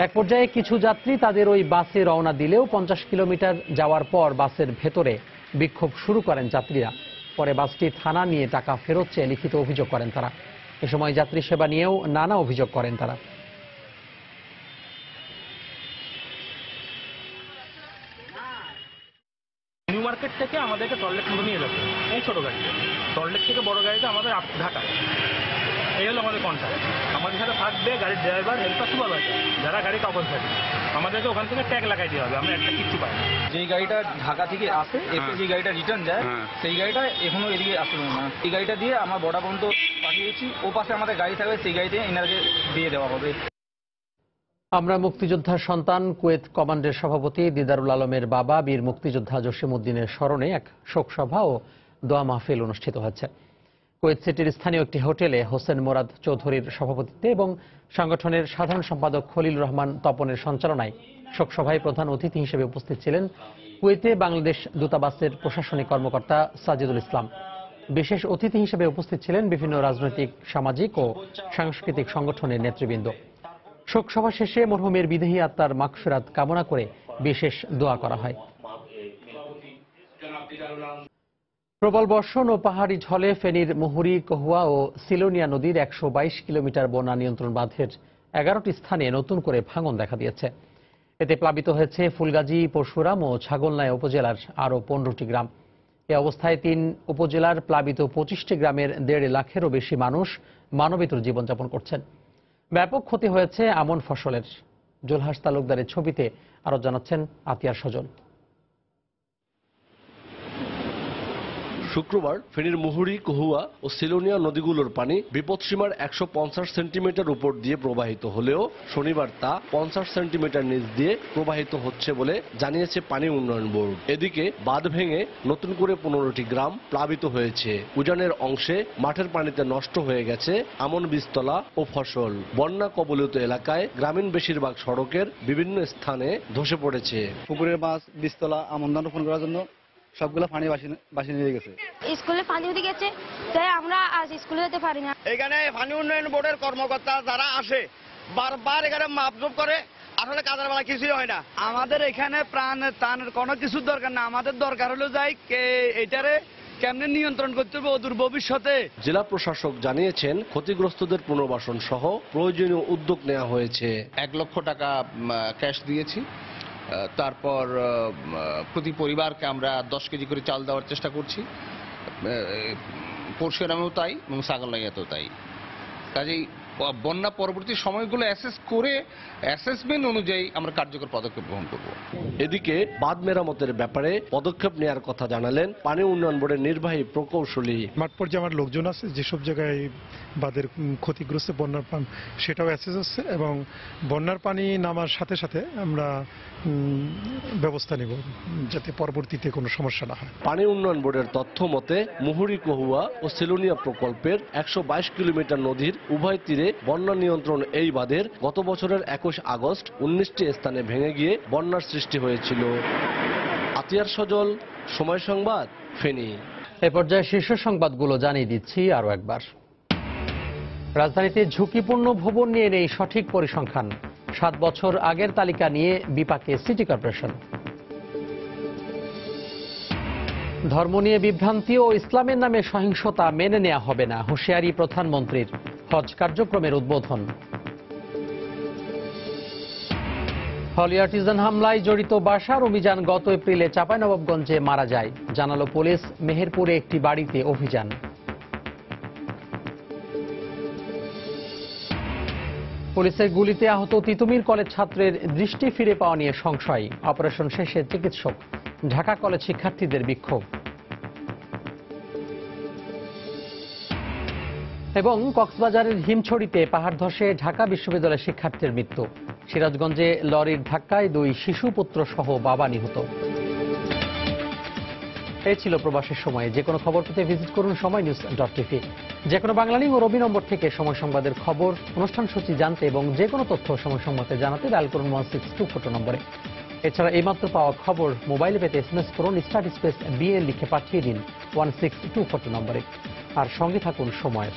এক পর্যায়ে কিছু যাত্রী তাদের ওই বাসে রওনা দিলেও 50 কিলোমিটার যাওয়ার পর বাসের ভেতরে বিক্ষোভ শুরু করেন যাত্রীরা। পরে বাসটি থানা নিয়ে টাকা ফেরত চেয়ে লিখিত অভিযোগ করেন তারা। এ সময় যাত্রী সেবা নিয়েও নানা অভিযোগ করেন তারা। নিউ মার্কেট থেকে আমাদেরকে সল্টলেক মতো নিয়ে যাবে এই ছোটো গাড়িতে, সল্টলেক থেকে বড় গাড়িতে আমাদের ঢাকা। এই হলো আমাদের কন্ট্রাক্ট। আমাদের সাথে থাকবে গাড়ির ড্রাইভার, হেল্পার, সুপারভাইজার, যারা গাড়ি কাগজ থাকে। আমাদেরকে ওখান থেকে ট্যাগ লাগাই দেওয়া হবে, আমরা একটা কিচ্ছু পাই না। যেই গাড়িটা ঢাকা থেকে আসে এসে যে গাড়িটা রিটার্ন যায় সেই গাড়িটা এখনো এদিকে আসলো না। এই গাড়িটা দিয়ে আমরা বর্ডার পর্যন্ত পাঠিয়েছি, ও পাশে আমাদের গাড়ি থাকবে, সেই গাড়িতে এনাকে দিয়ে দেওয়া হবে। আমরা মুক্তিযোদ্ধার সন্তান কুয়েত কমান্ডের সভাপতি দিদারুল আলমের বাবা বীর মুক্তিযোদ্ধা জসিমউদ্দিনের স্মরণে এক শোকসভা ও দোয়া মাহফিল অনুষ্ঠিত হয়েছে। কুয়েত সিটির স্থানীয় একটি হোটেলে হোসেন মোরাদ চৌধুরীর সভাপতিত্বে এবং সংগঠনের সাধারণ সম্পাদক খলিল রহমান তপনের সঞ্চালনায় শোকসভায় প্রধান অতিথি হিসেবে উপস্থিত ছিলেন কুয়েতে বাংলাদেশ দূতাবাসের প্রশাসনিক কর্মকর্তা সাজিদুল ইসলাম। বিশেষ অতিথি হিসেবে উপস্থিত ছিলেন বিভিন্ন রাজনৈতিক, সামাজিক ও সাংস্কৃতিক সংগঠনের নেতৃবৃন্দ। শোকসভা শেষে মরহুমের বিদেহী আত্মার মাগফিরাত কামনা করে বিশেষ দোয়া করা হয়। প্রবল বর্ষণ ও পাহাড়ি ঝলে ফেনীর মুহুরী, কহুয়া ও সিলোনিয়া নদীর 122 কিলোমিটার বন্যা নিয়ন্ত্রণ বাঁধের 11টি স্থানে নতুন করে ভাঙন দেখা দিয়েছে। এতে প্লাবিত হয়েছে ফুলগাজী, পরশুরাম ও ছাগলনাইয়া উপজেলার আরও 15টি গ্রাম। এ অবস্থায় 3 উপজেলার প্লাবিত 25টি গ্রামের 1.5 লাখেরও বেশি মানুষ মানবেতর জীবনযাপন করছেন। ব্যাপক ক্ষতি হয়েছে আমন ফসলের। জুলহাস তালুকদারের ছবিতে আরো জানাচ্ছেন আতিয়ার সজল। শুক্রবার ফেনীর মুহুরী, কহুয়া ও সিলোনিয়া নদীগুলোর পানি বিপদসীমার 150 সেন্টিমিটার উপর দিয়ে প্রবাহিত হলেও শনিবার তা 50 সেন্টিমিটার নিচ দিয়ে প্রবাহিত হচ্ছে বলে জানিয়েছে পানি উন্নয়ন বোর্ড। এদিকে বাঁধ ভেঙে নতুন করে 15টি গ্রাম প্লাবিত হয়েছে। উজানের অংশে মাঠের পানিতে নষ্ট হয়ে গেছে আমন বীজতলা ও ফসল। বন্যা কবলিত এলাকায় গ্রামীণ বেশিরভাগ সড়কের বিভিন্ন স্থানে ধসে পড়েছে। পুকুরের মাছ, বীজতলা, আমন ধান রোপণ করার জন্য সবগুলো পানি বাসি নিয়ে গেছে। স্কুলে পানি উঠে গেছে, তাই আমরা আজ স্কুলে যেতে পারি না। এখানে পানি উন্নয়ন বোর্ডের কর্মকর্তা যারা আসে বারবার এখানে মাপজোপ করে, আসলে কাজের বেলা কিছুই হয় না। আমাদের এখানে ত্রাণের কোনো কিছু দরকার না, আমাদের দরকার হলো যাই এটারে কেমনে নিয়ন্ত্রণ করতে হবে অদূর ভবিষ্যতে। জেলা প্রশাসক জানিয়েছেন ক্ষতিগ্রস্তদের পুনর্বাসন সহ প্রয়োজনীয় উদ্যোগ নেওয়া হয়েছে। 1 লক্ষ টাকা ক্যাশ দিয়েছি। তারপর প্রতি পরিবারকে আমরা 10 কেজি করে চাল দেওয়ার চেষ্টা করছি। পরশুরামেও তাই এবং ছাগলনাইয়াতেও তাই। কাজেই বন্যা পরবর্তী সময়গুলো অ্যাসেস করে অ্যাসেসমেন্ট অনুযায়ী আমরা কার্যকর পদক্ষেপ গ্রহণ করব। এদিকে বাঁধ মেরামতের ব্যাপারে পদক্ষেপ নেওয়ার কথা জানালেন পানি উন্নয়ন বোর্ডের নির্বাহী প্রকৌশলী। মাঠ পর্যায়ে আমার লোকজন আছে, যেসব জায়গায় বাঁধের ক্ষতিগ্রস্ত বন্যার পানি সেটাও অ্যাসেস হচ্ছে এবং বন্যার পানি নামার সাথে সাথে আমরা ব্যবস্থা নেব যাতে পরবর্তীতে কোনো সমস্যা না হয়। পানি উন্নয়ন বোর্ডের তথ্য মতে মুহুরী, কহুয়া ও সিলোনিয়া প্রকল্পের 122 কিলোমিটার নদীর উভয় তীরে বন্যা নিয়ন্ত্রণ এই বাঁধের গত বছরের 21 আগস্ট 19টি স্থানে ভেঙে গিয়ে বন্যার সৃষ্টি হয়েছিল। আতিয়ার সজল, সময় সংবাদ, ফেনী। এ পর্যায়ে শীর্ষ সংবাদগুলো জানিয়ে দিচ্ছি আরো একবার। রাজধানীতে ঝুঁকিপূর্ণ ভবন নিয়ে নেই সঠিক পরিসংখ্যান। 7 বছর আগের তালিকা নিয়ে বিপাকে সিটি কর্পোরেশন। ধর্ম নিয়ে বিভ্রান্তি ও ইসলামের নামে সহিংসতা মেনে নেওয়া হবে না, হুঁশিয়ারি প্রধানমন্ত্রীর। হজ কার্যক্রমের উদ্বোধন। হলি আর্টিজান হামলায় জড়িত বাশার অভিযান গত এপ্রিলে চাঁপাইনবাবগঞ্জে মারা যায়, জানালো পুলিশ। মেহেরপুরে একটি বাড়িতে অভিযান। পুলিশের গুলিতে আহত তিতুমির কলেজ ছাত্রের দৃষ্টি ফিরে পাওয়া নিয়ে সংশয়। অপারেশন শেষে চিকিৎসক। ঢাকা কলেজ শিক্ষার্থীদের বিক্ষোভ। এবং কক্সবাজারের হিমছড়িতে পাহাড় ধসে ঢাকা বিশ্ববিদ্যালয়ের শিক্ষার্থীর মৃত্যু। সিরাজগঞ্জে লরির ধাক্কায় 2 শিশু পুত্র সহ বাবা নিহত। এই ছিল প্রবাসের সময়। যে কোনো খবর পেতে ভিজিট করুন সময়নিউজ.tv। যে কোনো বাংলা লিঙ্ক ও রবি নম্বর থেকে সময় সংবাদের খবর, অনুষ্ঠান সূচি জানতে এবং যে কোনো তথ্য সময় সংবাদে জানাতে ডায়াল করুন 162 নম্বরে। এছাড়া এইমাত্র পাওয়া খবর মোবাইলে পেতে SMS করুন *BL লিখে পাঠিয়ে দিন 162 নম্বরে। আর সঙ্গে থাকুন সময়ের।